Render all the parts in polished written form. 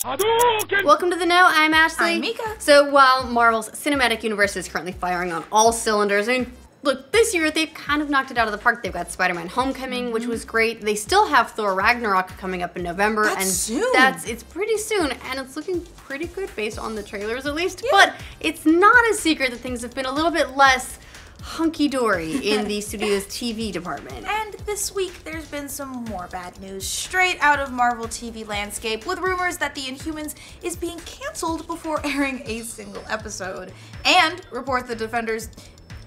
Welcome to The Know, I'm Ashley. I'm Mica. So while Marvel's cinematic universe is currently firing on all cylinders, I mean, look, this year they've kind of knocked it out of the park. They've got Spider-Man Homecoming, which was great. They still have Thor Ragnarok coming up in November. It's pretty soon, and it's looking pretty good based on the trailers at least. Yeah. But it's not a secret that things have been a little bit less hunky-dory in the studio's TV department. And this week there's been some more bad news straight out of Marvel TV landscape, with rumors that the Inhumans is being canceled before airing a single episode, and report the Defenders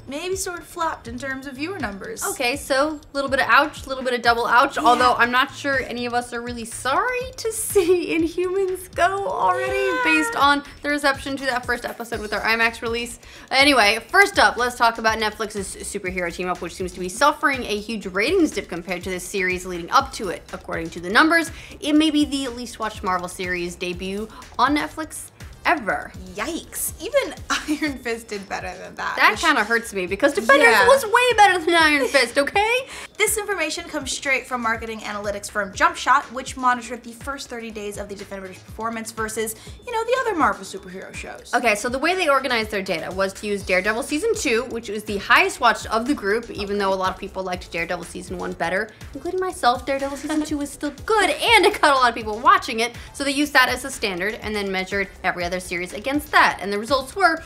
maybe sort of flopped in terms of viewer numbers. Okay, so a little bit of ouch, a little bit of double ouch, although I'm not sure any of us are really sorry to see Inhumans go already based on the reception to that first episode with our IMAX release. Anyway, first up, let's talk about Netflix's superhero team up, which seems to be suffering a huge ratings dip compared to the series leading up to it. According to the numbers, it may be the least watched Marvel series debut on Netflix ever. Yikes. Even Iron Fist did better than that. That kind of hurts me because Defenders was way better than Iron Fist, okay? This information comes straight from marketing analytics firm Jumpshot, which monitored the first 30 days of the Defenders' performance versus, the other Marvel superhero shows. Okay, so the way they organized their data was to use Daredevil Season 2, which was the highest watched of the group, even though a lot of people liked Daredevil Season 1 better, including myself. Daredevil Season 2 was still good, and it got a lot of people watching it, so they used that as a standard and then measured every other series against that, and the results were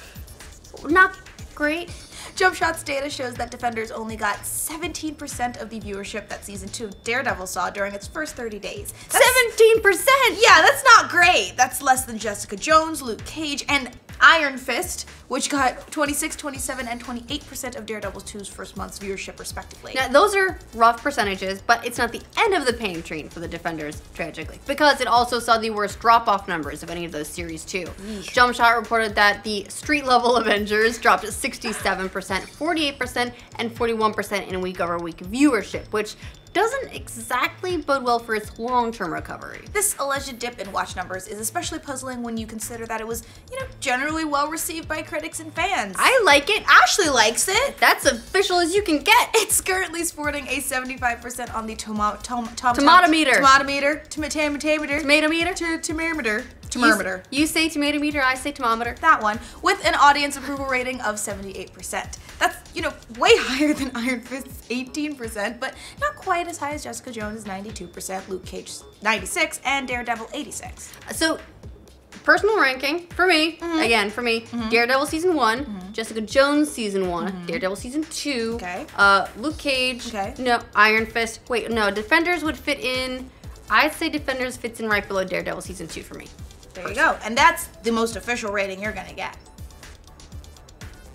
not great. Jumpshot's data shows that Defenders only got 17% of the viewership that Season 2 of Daredevil saw during its first 30 days. 17%? Yeah, that's not great. That's less than Jessica Jones, Luke Cage, and Iron Fist, which got 26, 27, and 28% of Daredevil 2's first month's viewership, respectively. Now, those are rough percentages, but it's not the end of the pain train for the Defenders, tragically, because it also saw the worst drop-off numbers of any of those series, too. Jumpshot reported that the street-level Avengers dropped 67%, 48%, and 41% in week-over-week viewership, which doesn't exactly bode well for its long-term recovery. This alleged dip in watch numbers is especially puzzling when you consider that it was, generally well received by critics and fans. I like it. Ashley likes it. That's official as you can get. It's currently sporting a 75% on the Thermometer. You say tomato meter, I say thermometer. That one, with an audience approval rating of 78%. That's, way higher than Iron Fist's 18%, but not quite as high as Jessica Jones' 92%, Luke Cage's 96%, and Daredevil 86%. So, personal ranking, for me, Daredevil Season 1, Jessica Jones Season 1, Daredevil Season 2, Luke Cage, no, Iron Fist, wait, no, Defenders would fit in, I'd say Defenders fits in right below Daredevil Season 2 for me. There you go, and that's the most official rating you're gonna get.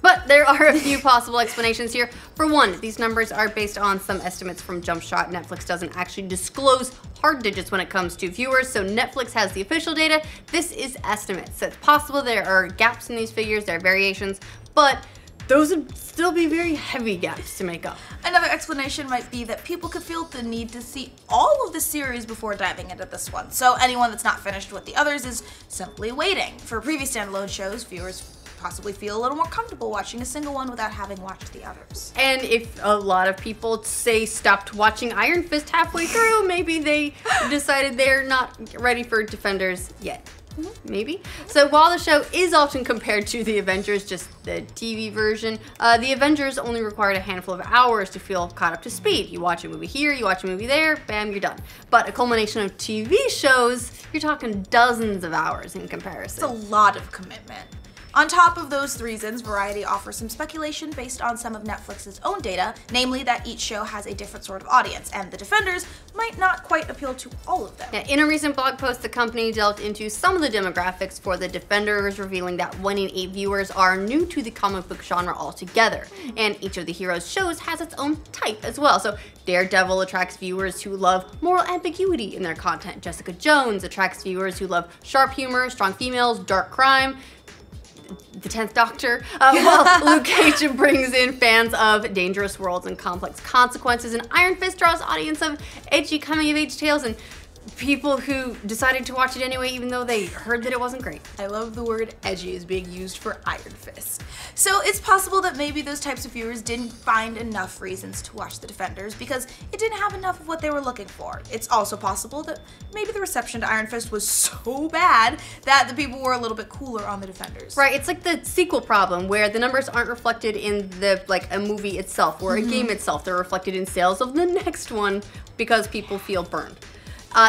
But there are a few possible explanations here. For one, these numbers are based on some estimates from Jumpshot. Netflix doesn't actually disclose hard digits when it comes to viewers, so Netflix has the official data. This is estimates, so it's possible there are gaps in these figures, there are variations, but those would still be very heavy gaps to make up. Another explanation might be that people could feel the need to see all of the series before diving into this one. So anyone that's not finished with the others is simply waiting. For previous standalone shows, viewers possibly feel a little more comfortable watching a single one without having watched the others. And if a lot of people say stopped watching Iron Fist halfway through, maybe they decided they're not ready for Defenders yet. Maybe. So while the show is often compared to the Avengers, just the TV version, the Avengers only required a handful of hours to feel caught up to speed. You watch a movie here, you watch a movie there, bam, you're done. But a culmination of TV shows, you're talking dozens of hours in comparison. It's a lot of commitment. On top of those reasons, Variety offers some speculation based on some of Netflix's own data, namely that each show has a different sort of audience, and the Defenders might not quite appeal to all of them. Yeah, in a recent blog post, the company delved into some of the demographics for the Defenders, revealing that 1 in 8 viewers are new to the comic book genre altogether, and each of the heroes' shows has its own type as well. So Daredevil attracts viewers who love moral ambiguity in their content. Jessica Jones attracts viewers who love sharp humor, strong females, dark crime, the 10th Doctor, while Luke Cage brings in fans of dangerous worlds and complex consequences, and Iron Fist draws audience of edgy coming-of-age tales and people who decided to watch it anyway, even though they heard that it wasn't great. I love the word edgy is being used for Iron Fist. So it's possible that maybe those types of viewers didn't find enough reasons to watch The Defenders because it didn't have enough of what they were looking for. It's also possible that maybe the reception to Iron Fist was so bad that the people were a little bit cooler on The Defenders. Right, it's like the sequel problem where the numbers aren't reflected in the a movie itself or a game itself. They're reflected in sales of the next one because people feel burned.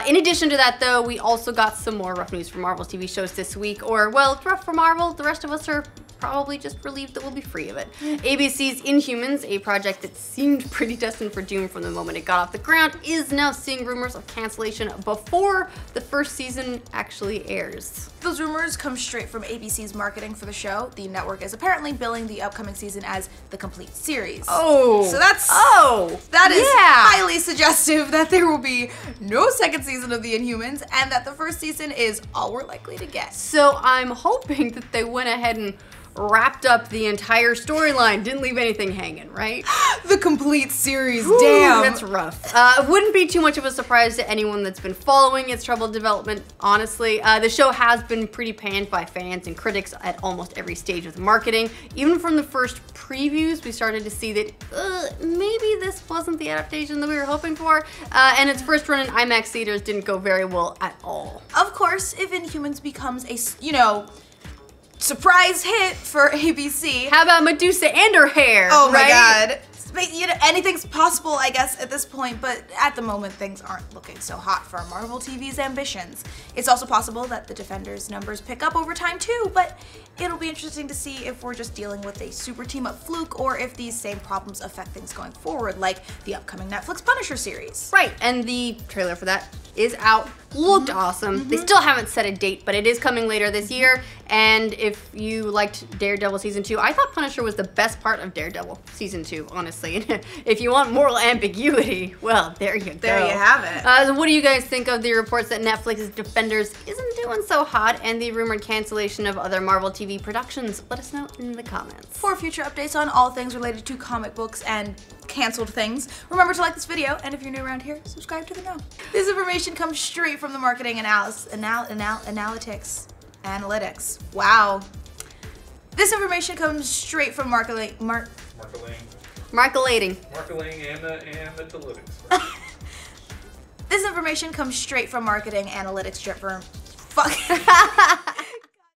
In addition to that, though, we also got some more rough news from Marvel's TV shows this week. Or, well, it's rough for Marvel. The rest of us are probably just relieved that we'll be free of it. ABC's Inhumans, a project that seemed pretty destined for doom from the moment it got off the ground, is now seeing rumors of cancellation before the first season actually airs. Those rumors come straight from ABC's marketing for the show. The network is apparently billing the upcoming season as the complete series. Oh. So that is highly suggestive that there will be no second season of the Inhumans and that the first season is all we're likely to get. So I'm hoping that they went ahead and wrapped up the entire storyline, didn't leave anything hanging, right? The complete series, Ooh, damn. That's rough. It wouldn't be too much of a surprise to anyone that's been following its troubled development, honestly. The show has been pretty panned by fans and critics at almost every stage of the marketing. Even from the first previews, we started to see that maybe this wasn't the adaptation that we were hoping for, and its first run in IMAX theaters didn't go very well at all. Of course, if Inhumans becomes a, surprise hit for ABC. How about Medusa and her hair? Oh my right? god. Anything's possible, I guess, at this point, but at the moment, things aren't looking so hot for Marvel TV's ambitions. It's also possible that the Defenders numbers pick up over time too, but it'll be interesting to see if we're just dealing with a super team-up fluke or if these same problems affect things going forward, like the upcoming Netflix Punisher series. Right, and the trailer for that is out. Looked awesome. They still haven't set a date, but it is coming later this year. And if you liked Daredevil Season 2, I thought Punisher was the best part of Daredevil Season 2, honestly. If you want moral ambiguity, well, there you go. There you have it. So what do you guys think of the reports that Netflix's Defenders isn't doing so hot and the rumored cancellation of other Marvel TV productions? Let us know in the comments. For future updates on all things related to comic books and canceled things, remember to like this video, and if you're new around here, subscribe to the know. This information comes straight from the marketing analytics. Wow. This information comes straight from marketing and analytics. This information comes straight from marketing analytics drip firm. Fuck.